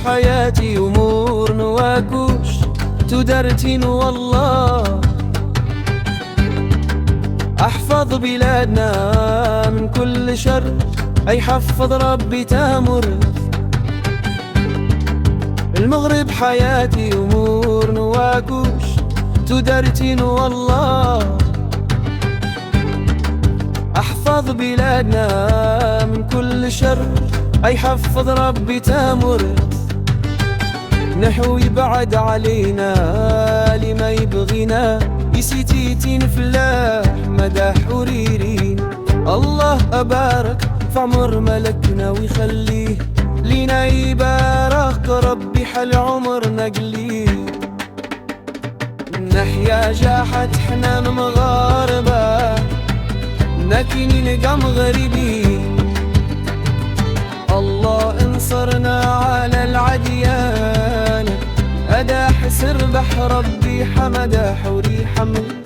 بحياتي أمور نواكوش تدرتين والله. احفظ بلادنا من كل شر، اي حفظ ربي تامر. المغرب حياتي أمور نواكوش تدرتين والله. احفظ بلادنا من كل شر، اي حفظ ربي تامر. نحو يبعد علينا لما يبغينا، يسيتيتين فلاح مداح وريرين. الله أبارك في عمر ملكنا ويخليه لينا، يبارك ربي حل عمرنا قليل. نحيا جاحت حنا مغاربة لكن نقام غريبين. الله انصرنا على العديان، أداح سربح ربي حمدا حوري حمل.